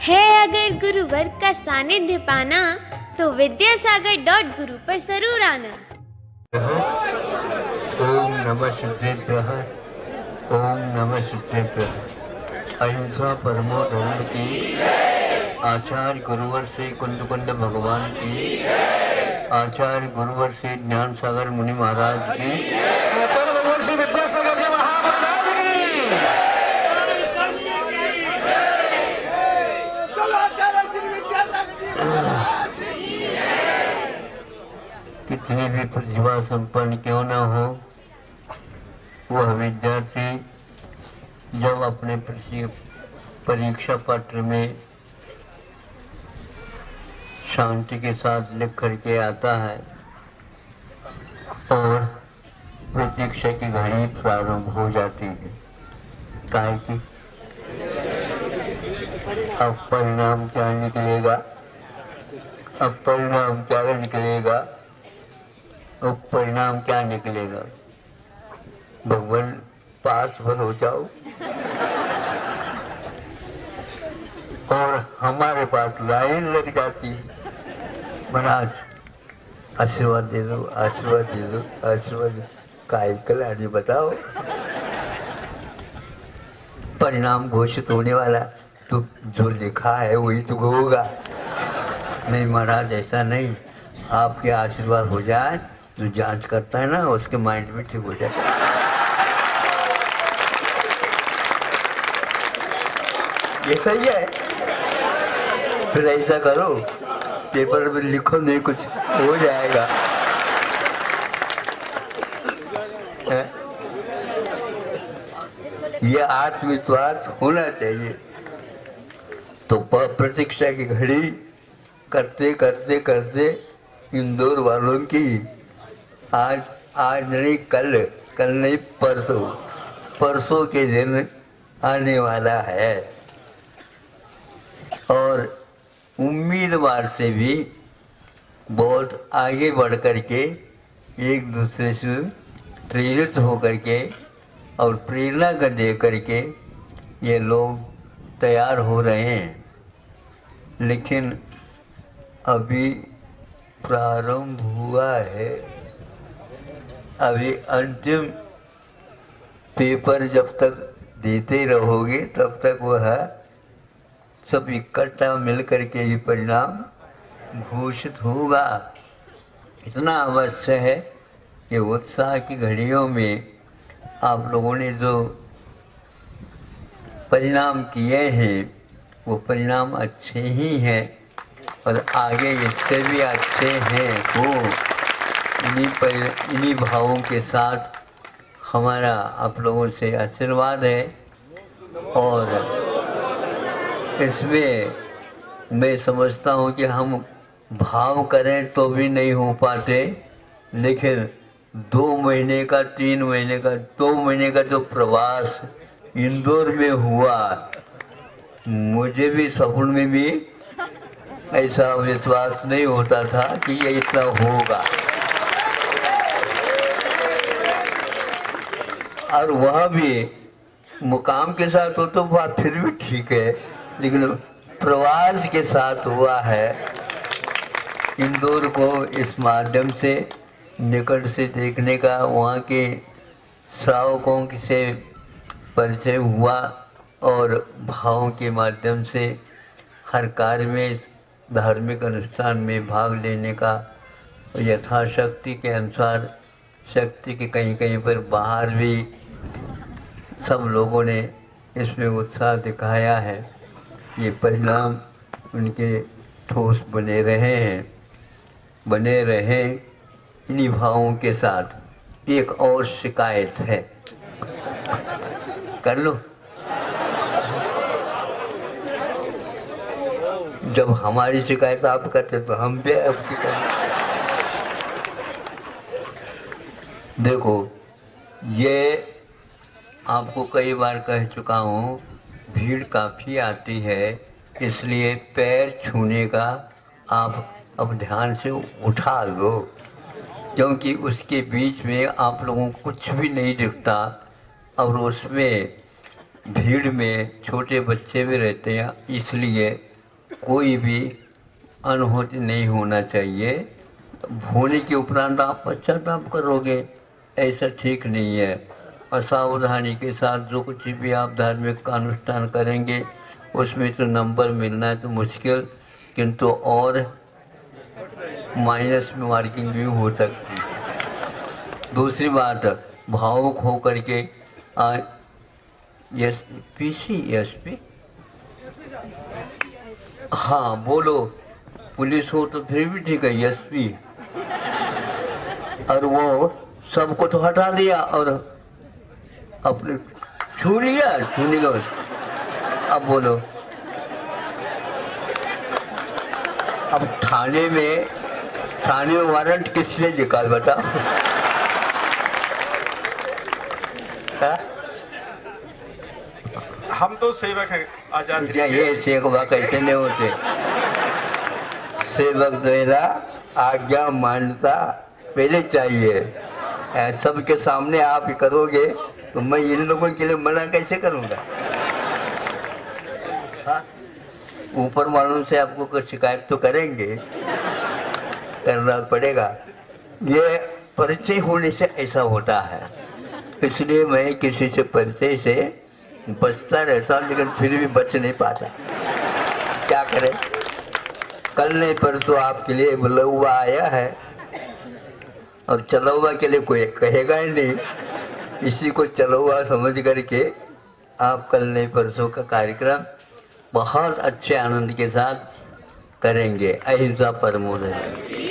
है अगर गुरुवर का सानिध्य पाना तो विद्यासागर.गुरु पर जरूर आना। ओम नमः सिद्धेभ्यः। ओम नमः सिद्धेभ्यः। अहिंसा परमो धर्म की, आचार्य गुरुवर से कुंद कुंद भगवान की, आचार्य गुरुवर से ज्ञान सागर मुनि महाराज की, आचार्य भगवान श्री विद्यासागर जी महाराज की। कितनी भी प्रतिभा संपन्न क्यों न हो, वह विद्यार्थी जब अपने परीक्षा पत्र में शांति के साथ लिख करके आता है और प्रतीक्षा की घड़ी प्रारंभ हो जाती है, काहे कि अब परिणाम क्या निकलेगा, अब परिणाम क्या निकलेगा, अब परिणाम क्या निकलेगा। भगवान पास भर हो जाओ और हमारे पास लाइन लग जाती है, महाराज आशीर्वाद दे दो, आशीर्वाद दे दो, आशीर्वाद दे। काय कलानी बताओ, परिणाम घोषित होने वाला तो जो लिखा है वही तो होगा। नहीं महाराज ऐसा नहीं, आपके आशीर्वाद हो जाए, जो जांच करता है ना उसके माइंड में ठीक हो जाए। ये सही है, फिर ऐसा करो पेपर में लिखो नहीं, कुछ हो जाएगा। ये आत्मविश्वास होना चाहिए। तो प्रतीक्षा की घड़ी करते करते करते इंदौर वालों की आज नहीं कल नहीं परसों के दिन आने वाला है। और उम्मीदवार से भी बहुत आगे बढ़ करके एक दूसरे से प्रेरित हो करके और प्रेरणा कर दे करके ये लोग तैयार हो रहे हैं। लेकिन अभी प्रारंभ हुआ है, अभी अंतिम पेपर जब तक देते रहोगे तब तक वह सब इकट्ठा मिल करके ही परिणाम घोषित होगा। इतना अवश्य है कि उत्साह की घड़ियों में आप लोगों ने जो परिणाम किए हैं वो परिणाम अच्छे ही हैं और आगे इससे भी अच्छे हैं। वो इन्हीं भावों के साथ हमारा आप लोगों से आशीर्वाद है। और इसमें मैं समझता हूँ कि हम भाव करें तो भी नहीं हो पाते, लेकिन 2 महीने का 3 महीने का 2 महीने का जो प्रवास इंदौर में हुआ, मुझे भी स्वप्न में भी ऐसा विश्वास नहीं होता था कि ये इतना होगा। और वह भी मुकाम के साथ हो तो बात फिर भी ठीक है, लेकिन प्रवास के साथ हुआ है। इंदौर को इस माध्यम से निकट से देखने का, वहाँ के श्रावकों से परिचय हुआ और भावों के माध्यम से हर कार्य में, धार्मिक अनुष्ठान में भाग लेने का यथाशक्ति के अनुसार, शक्ति के कहीं कहीं पर बाहर भी सब लोगों ने इसमें उत्साह दिखाया है। ये परिणाम उनके ठोस बने रहे हैं, बने रहे इन्हीं भावों के साथ। एक और शिकायत है, कर लो। जब हमारी शिकायत आप करते तो हम भी आपकी करते। देखो, ये आपको कई बार कह चुका हूँ, भीड़ काफ़ी आती है, इसलिए पैर छूने का आप अब ध्यान से उठा लो, क्योंकि उसके बीच में आप लोगों को कुछ भी नहीं दिखता और उसमें भीड़ में छोटे बच्चे भी रहते हैं, इसलिए कोई भी अनहोनी नहीं होना चाहिए। होने के उपरांत आप पश्चाताप करोगे, ऐसा ठीक नहीं है। असावधानी के साथ जो कुछ भी आप धार्मिक का अनुष्ठान करेंगे उसमें तो नंबर मिलना है तो मुश्किल, किंतु और माइनस में मार्किंग भी हो सकती है। दूसरी बात, भावुक हो करके एसपी हाँ बोलो, पुलिस हो तो फिर भी ठीक है, एसपी, और वो सबको तो हटा दिया और अपने छू लिया, छूने का। अब बोलो, अब थाने में वारंट किसने निकाल बता? हम तो सेवक हैं आचार्य। ये सेवक कैसे नहीं होते? सेवक देना आज्ञा मानता पहले चाहिए। सबके सामने आप करोगे तो मैं इन लोगों के लिए मना कैसे करूँगा? ऊपर वालों से आपको कुछ शिकायत तो करेंगे, करना पड़ेगा। ये परिचय होने से ऐसा होता है, इसलिए मैं किसी से परिचय से बचता रहता हूँ, लेकिन फिर भी बच नहीं पाता। क्या करें? कल नहीं परसों आपके लिए बुलौआ आया है और चलौआ के लिए कोई कहेगा ही नहीं, इसी को चलौआ समझ करके आप कल नहीं परसों का कार्यक्रम बहुत अच्छे आनंद के साथ करेंगे। अहिंसा परमो धर्म।